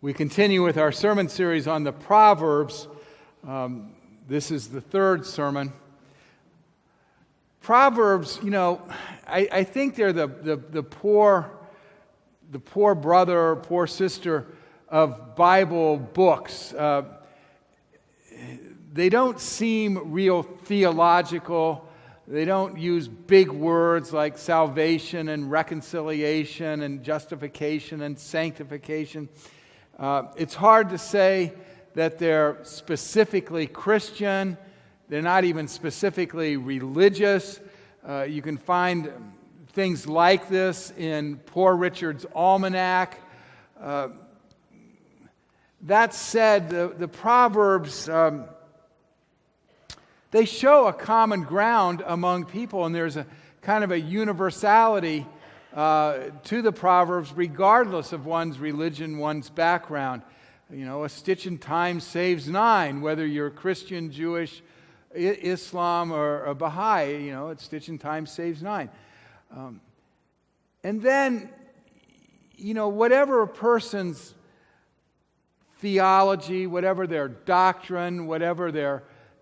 We continue with our sermon series on the Proverbs. This is the third sermon. Proverbs, I think they're the poor brother or poor sister of Bible books. They don't seem real theological. They don't use big words like salvation and reconciliation and justification and sanctification. It's hard to say that they're specifically Christian. They're not even specifically religious. You can find things like this in Poor Richard's Almanac. That said, the Proverbs, they show a common ground among people, and there's a kind of a universality to the Proverbs regardless of one's religion, one's background. A stitch in time saves nine, whether you're Christian, Jewish, Islam, or a Baha'i, a stitch in time saves nine. And then, whatever a person's theology, whatever their doctrine, whatever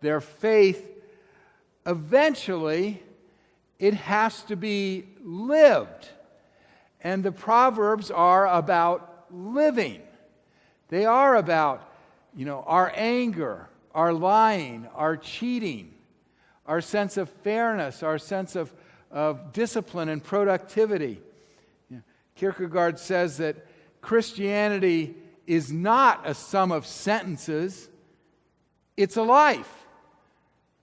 their faith, eventually it has to be lived. And the Proverbs are about living. They are about, our anger, our lying, our cheating, our sense of fairness, our sense of discipline and productivity. Kierkegaard says that Christianity is not a sum of sentences, it's a life.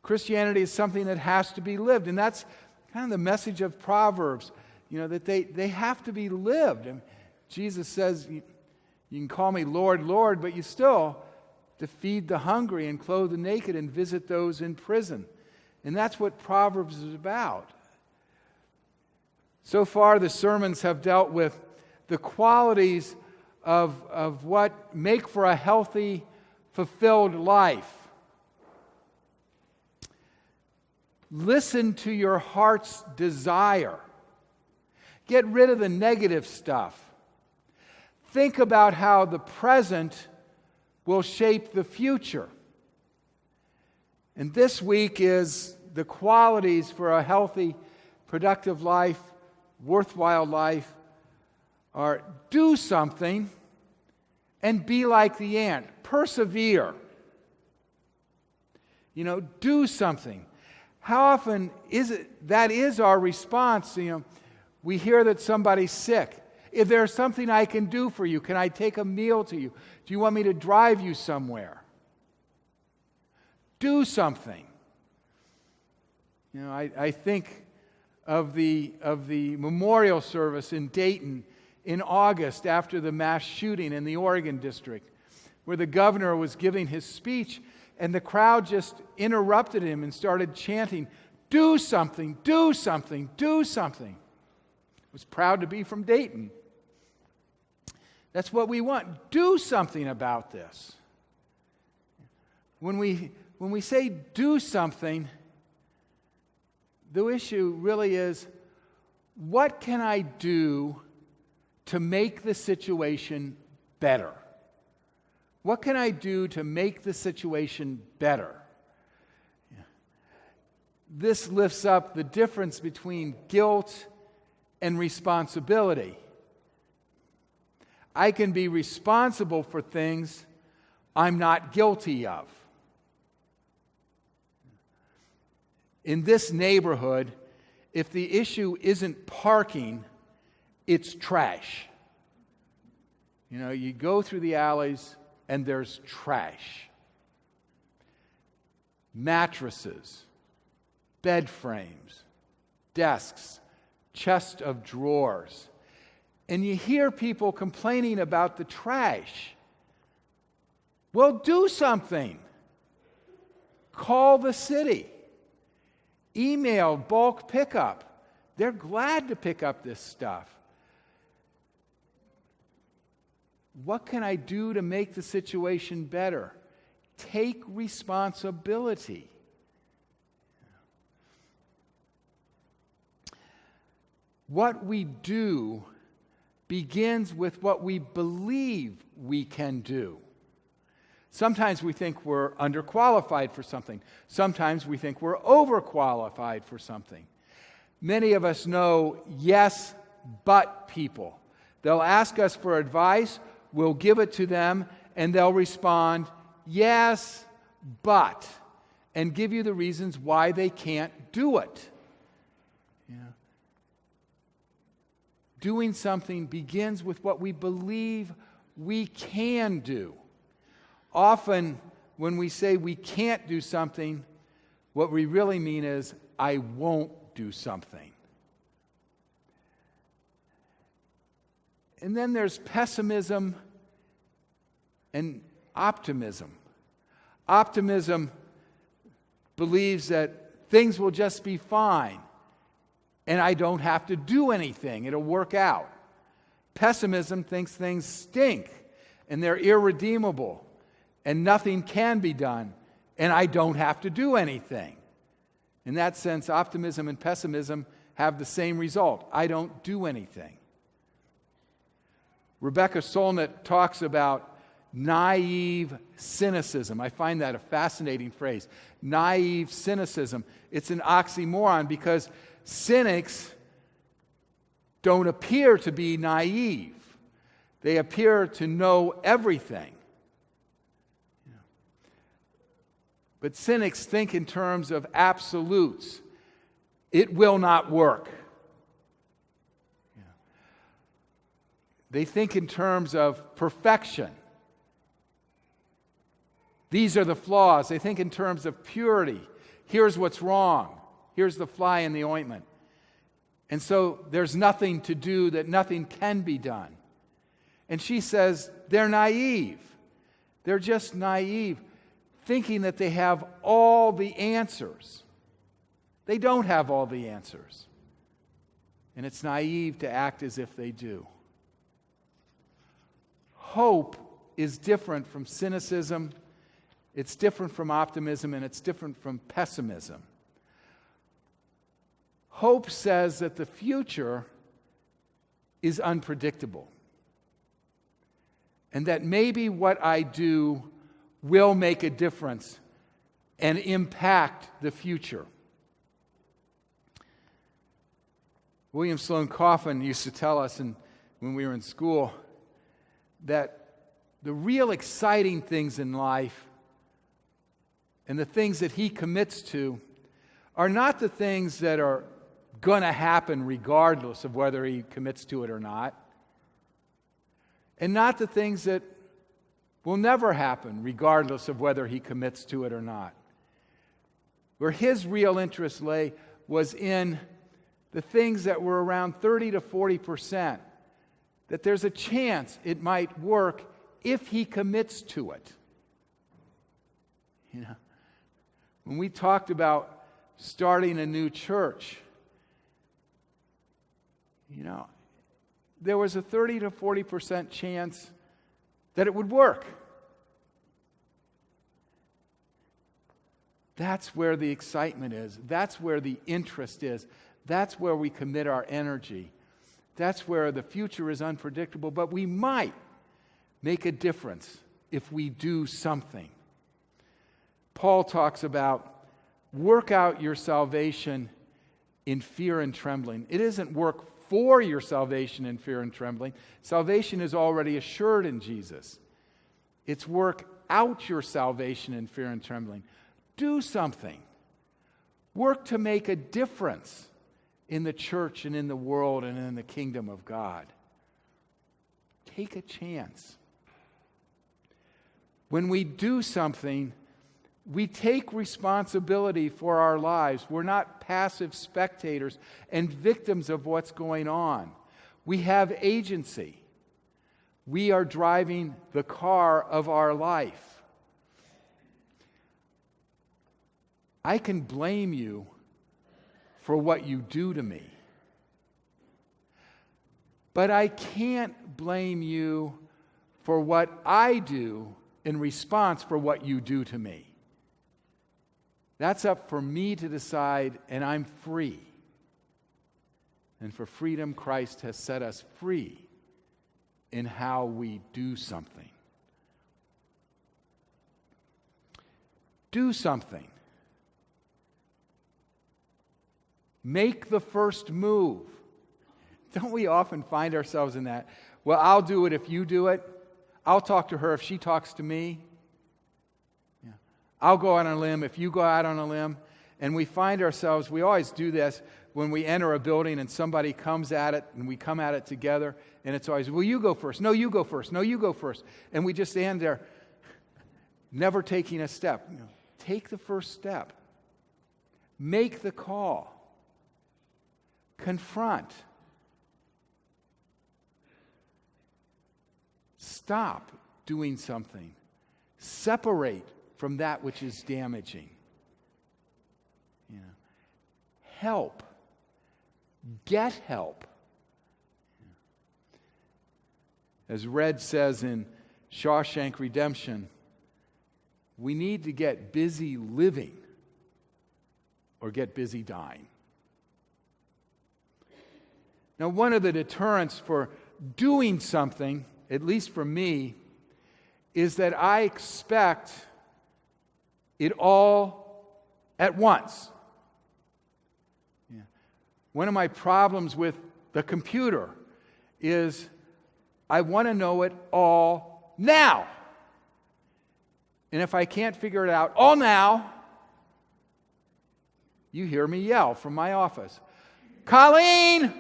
Christianity is something that has to be lived, and that's kind of the message of Proverbs, that they have to be lived. And Jesus says, you can call me Lord, Lord, but you still to feed the hungry and clothe the naked and visit those in prison. And that's what Proverbs is about. So far, the sermons have dealt with the qualities of what make for a healthy, fulfilled life. Listen to your heart's desire. Get rid of the negative stuff. Think about how the present will shape the future. And this week is the qualities for a healthy, productive life, worthwhile life, are do something and be like the ant. Persevere. Do something. How often is it that is our response? We hear that somebody's sick. If there's something I can do for you, can I take a meal to you? Do you want me to drive you somewhere? Do something. I think of the memorial service in Dayton in August after the mass shooting in the Oregon district, where the governor was giving his speech, and the crowd just interrupted him and started chanting, "Do something, do something, do something." I was proud to be from Dayton. That's what we want. Do something about this. When we say do something, the issue really is, what can I do to make the situation better? What can I do to make the situation better? This lifts up the difference between guilt and responsibility. I can be responsible for things I'm not guilty of. In this neighborhood, if the issue isn't parking, it's trash. You go through the alleys and there's trash. Mattresses, bed frames, desks, chest of drawers. And you hear people complaining about the trash. Well, do something. Call the city. Email bulk pickup. They're glad to pick up this stuff. What can I do to make the situation better? Take responsibility. What we do begins with what we believe we can do. Sometimes we think we're underqualified for something. Sometimes we think we're overqualified for something. Many of us know yes, but people. They'll ask us for advice, we'll give it to them, and they'll respond, yes, but, and give you the reasons why they can't do it. You know, doing something begins with what we believe we can do. Often, when we say we can't do something, what we really mean is, I won't do something. And then there's pessimism and optimism. Optimism believes that things will just be fine and I don't have to do anything. It'll work out. Pessimism thinks things stink and they're irredeemable and nothing can be done and I don't have to do anything. In that sense, optimism and pessimism have the same result. I don't do anything. Rebecca Solnit talks about naive cynicism. I find that a fascinating phrase. Naive cynicism. It's an oxymoron because cynics don't appear to be naive. They appear to know everything. But cynics think in terms of absolutes. It will not work. They think in terms of perfection. These are the flaws. They think in terms of purity. Here's what's wrong. Here's the fly in the ointment. And so there's nothing to do, that nothing can be done. And she says they're naive. They're just naive, thinking that they have all the answers. They don't have all the answers. And it's naive to act as if they do. Hope is different from cynicism, it's different from optimism, and it's different from pessimism. Hope says that the future is unpredictable, and that maybe what I do will make a difference and impact the future. William Sloane Coffin used to tell us when we were in school that the real exciting things in life and the things that he commits to are not the things that are going to happen regardless of whether he commits to it or not, and not the things that will never happen regardless of whether he commits to it or not. Where his real interest lay was in the things that were around 30 to 40%, that there's a chance it might work if he commits to it. You know, when we talked about starting a new church, you know, there was a 30 to 40% chance that it would work. That's where the excitement is. That's where the interest is. That's where we commit our energy. That's where the future is unpredictable, but we might make a difference if we do something. Paul talks about work out your salvation in fear and trembling. It isn't work for your salvation in fear and trembling. Salvation is already assured in Jesus. It's work out your salvation in fear and trembling. Do something. Work to make a difference in the church and in the world and in the kingdom of God. Take a chance. When we do something, we take responsibility for our lives. We're not passive spectators and victims of what's going on. We have agency. We are driving the car of our life. I can blame you for what you do to me. But I can't blame you for what I do in response for what you do to me. That's up for me to decide, and I'm free. And for freedom, Christ has set us free. in how we do something. Do something. Make the first move. Don't we often find ourselves in that? Well, I'll do it if you do it. I'll talk to her if she talks to me. Yeah. I'll go out on a limb if you go out on a limb. And we find ourselves, we always do this when we enter a building and somebody comes at it and we come at it together. And it's always, well, you go first. No, you go first. No, you go first. And we just stand there never taking a step. Take the first step. Make the call. Confront. Stop doing something. Separate from that which is damaging. Help. Get help. As Red says in Shawshank Redemption, we need to get busy living or get busy dying. Now, one of the deterrents for doing something, at least for me, is that I expect it all at once. Yeah. One of my problems with the computer is I want to know it all now. And if I can't figure it out all now, you hear me yell from my office, Colleen,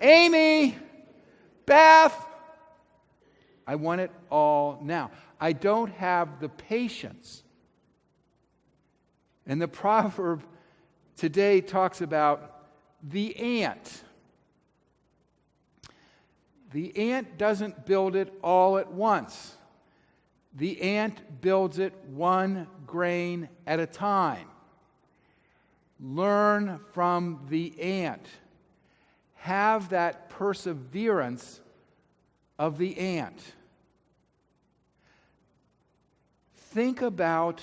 Amy, Beth, I want it all now. I don't have the patience. And the proverb today talks about the ant. The ant doesn't build it all at once. The ant builds it one grain at a time. Learn from the ant. Have that perseverance of the ant. Think about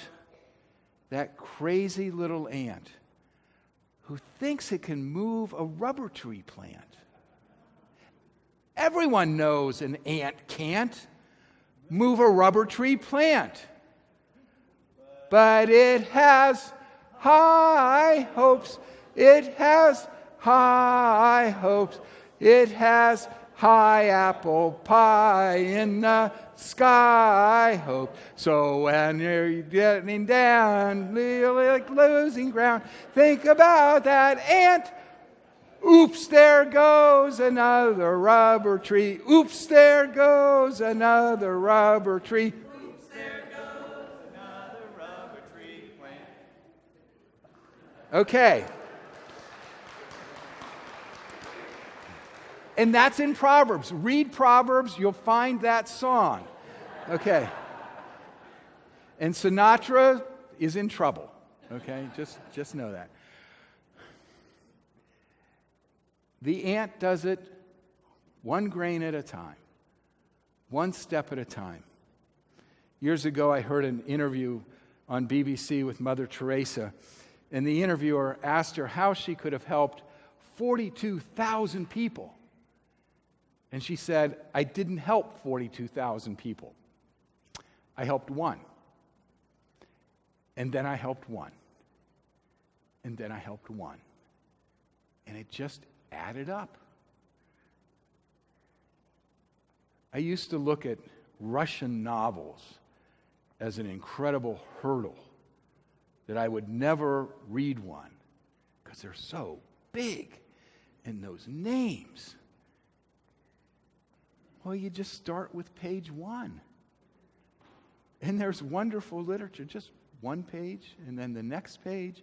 that crazy little ant who thinks it can move a rubber tree plant. Everyone knows an ant can't move a rubber tree plant. But it has high hopes. It has high hopes. It has high apple pie in the sky hope. So when you're getting down, like losing ground, think about that ant. Oops, there goes another rubber tree. Oops, there goes another rubber tree. Oops, there goes another rubber tree plant. Okay. And that's in Proverbs. Read Proverbs, you'll find that song. Okay. And Sinatra is in trouble. Okay? Just know that. The ant does it one grain at a time, one step at a time. Years ago, I heard an interview on BBC with Mother Teresa, and the interviewer asked her how she could have helped 42,000 people. And she said, I didn't help 42,000 people. I helped one. And then I helped one. And then I helped one. And it just added up. I used to look at Russian novels as an incredible hurdle that I would never read one because they're so big and those names. Well, you just start with page 1. And there's wonderful literature, just one page, and then the next page,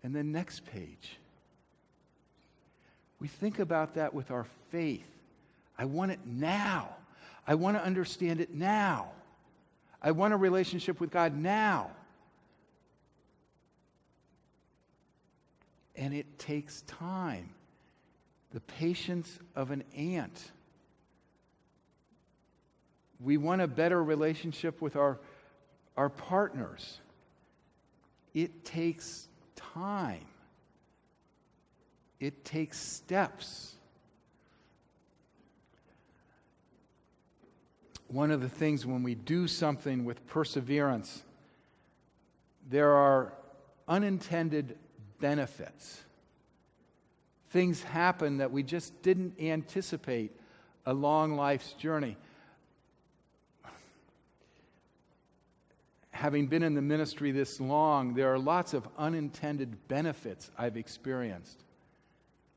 and the next page. We think about that with our faith. I want it now. I want to understand it now. I want a relationship with God now. And it takes time. The patience of an ant. We want a better relationship with our partners. It takes time. It takes steps. one of the things when we do something with perseverance, there are unintended benefits. Things happen that we just didn't anticipate along life's journey. Having been in the ministry this long, there are lots of unintended benefits I've experienced.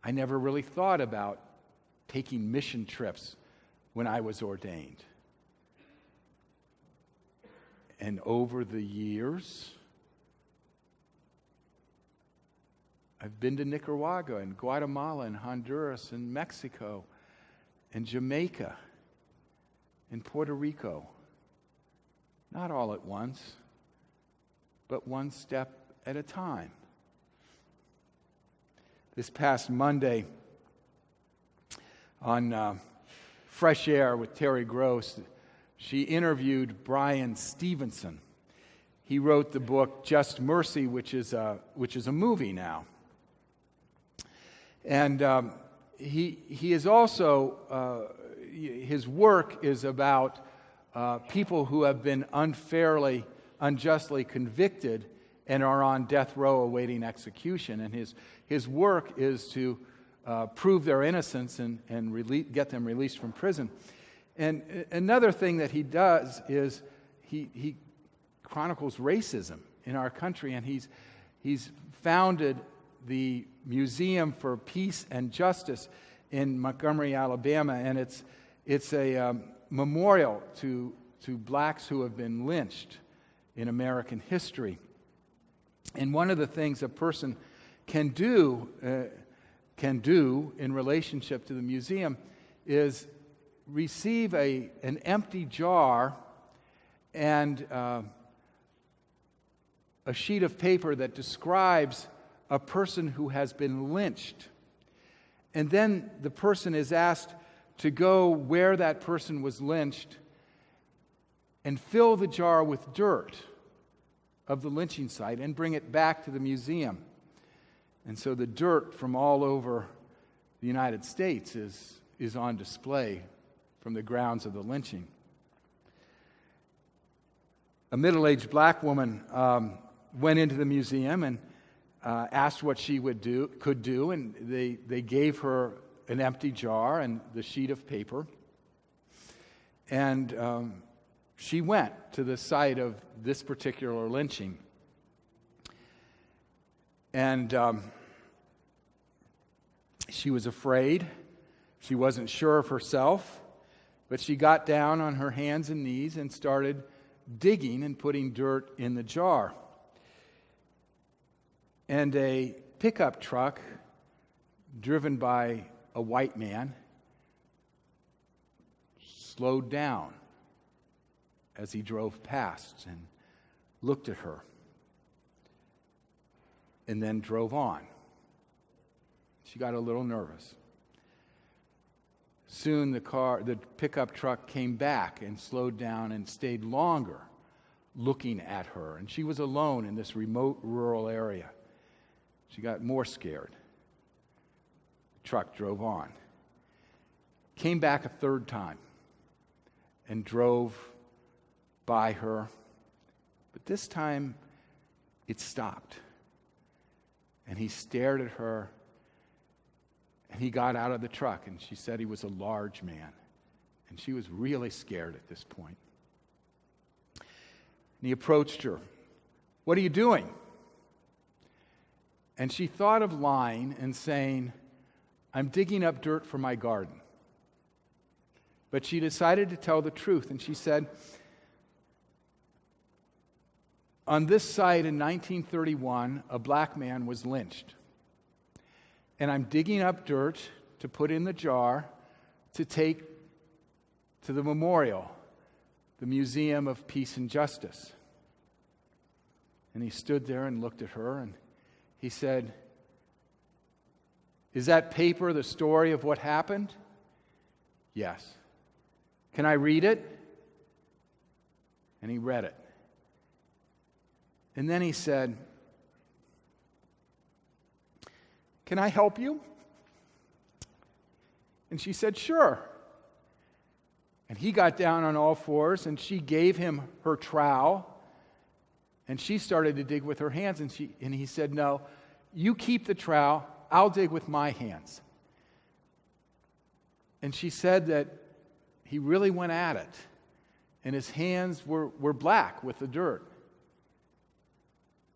I never really thought about taking mission trips when I was ordained. And over the years, I've been to Nicaragua and Guatemala and Honduras and Mexico and Jamaica and Puerto Rico. Not all at once, but one step at a time. This past Monday on Fresh Air with Terry Gross, she interviewed Brian Stevenson. He wrote the book Just Mercy, which is a movie now. And he is also, his work is about people who have been unjustly convicted and are on death row awaiting execution. And his work is to prove their innocence and get them released from prison. And another thing that he does is he chronicles racism in our country, and he's founded the Museum for Peace and Justice in Montgomery, Alabama, and it's a memorial to blacks who have been lynched in American history. And one of the things a person can do in relationship to the museum is receive an empty jar and a sheet of paper that describes a person who has been lynched. And then the person is asked to go where that person was lynched and fill the jar with dirt of the lynching site and bring it back to the museum. And so the dirt from all over the United States is on display from the grounds of the lynching. A middle-aged black woman went into the museum and asked what she could do, and they gave her an empty jar and the sheet of paper. And she went to the site of this particular lynching. And she was afraid. She wasn't sure of herself, but she got down on her hands and knees and started digging and putting dirt in the jar. And a pickup truck driven by a white man slowed down as he drove past and looked at her and then drove on. She got a little nervous. Soon the pickup truck came back and slowed down and stayed longer looking at her. And she was alone in this remote rural area. She got more scared. The truck drove on. Came back a third time and drove by her. But this time it stopped. And he stared at her. And he got out of the truck, and she said he was a large man. And she was really scared at this point. And he approached her. "What are you doing?" And she thought of lying and saying, "I'm digging up dirt for my garden." But she decided to tell the truth, and she said, "On this site in 1931, a black man was lynched. And I'm digging up dirt to put in the jar to take to the memorial, the Museum of Peace and Justice." And he stood there and looked at her, and he said, "Is that paper the story of what happened?" "Yes." "Can I read it?" And he read it. And then he said, "Can I help you?" And she said, "Sure." And he got down on all fours, and she gave him her trowel, and she started to dig with her hands, and he said, "No, you keep the trowel, I'll dig with my hands." And she said that he really went at it, and his hands were black with the dirt.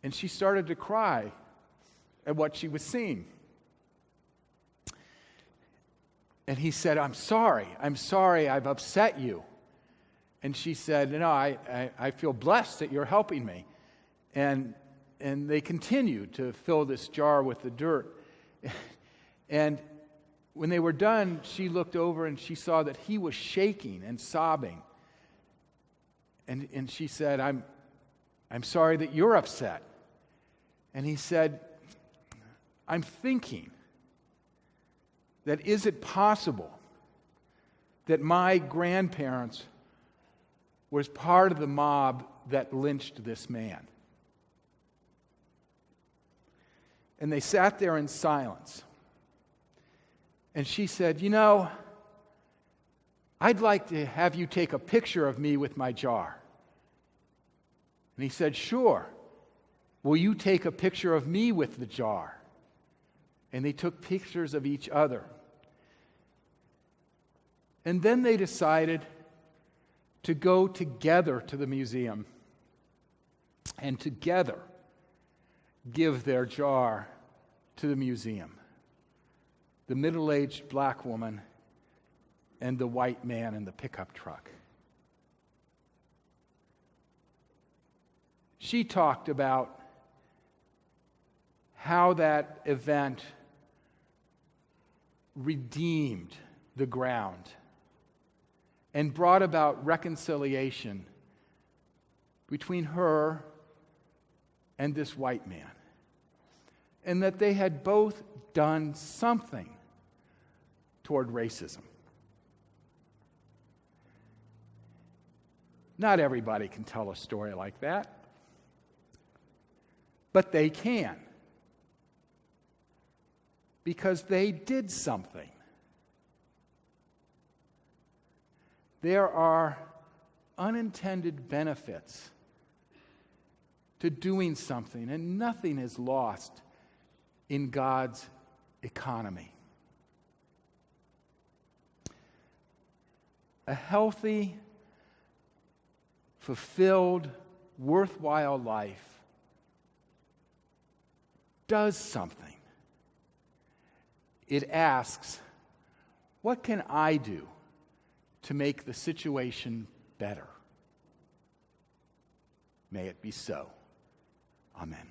And she started to cry at what she was seeing. And he said, I'm sorry, I've upset you." And she said, "No, I feel blessed that you're helping me." And they continued to fill this jar with the dirt. And when they were done, she looked over and she saw that he was shaking and sobbing. And she said, I'm sorry that you're upset." And he said, "I'm thinking that is it possible that my grandparents was part of the mob that lynched this man?" And they sat there in silence. And she said, "I'd like to have you take a picture of me with my jar." And he said, "Sure. Will you take a picture of me with the jar?" And they took pictures of each other. And then they decided to go together to the museum and together give their jar to the museum. The middle-aged black woman and the white man in the pickup truck. She talked about how that event redeemed the ground and brought about reconciliation between her and this white man. And that they had both done something toward racism. Not everybody can tell a story like that, but they can. Because they did something. There are unintended benefits to doing something, and nothing is lost in God's economy. A healthy, fulfilled, worthwhile life does something. It asks, what can I do to make the situation better? May it be so. Amen.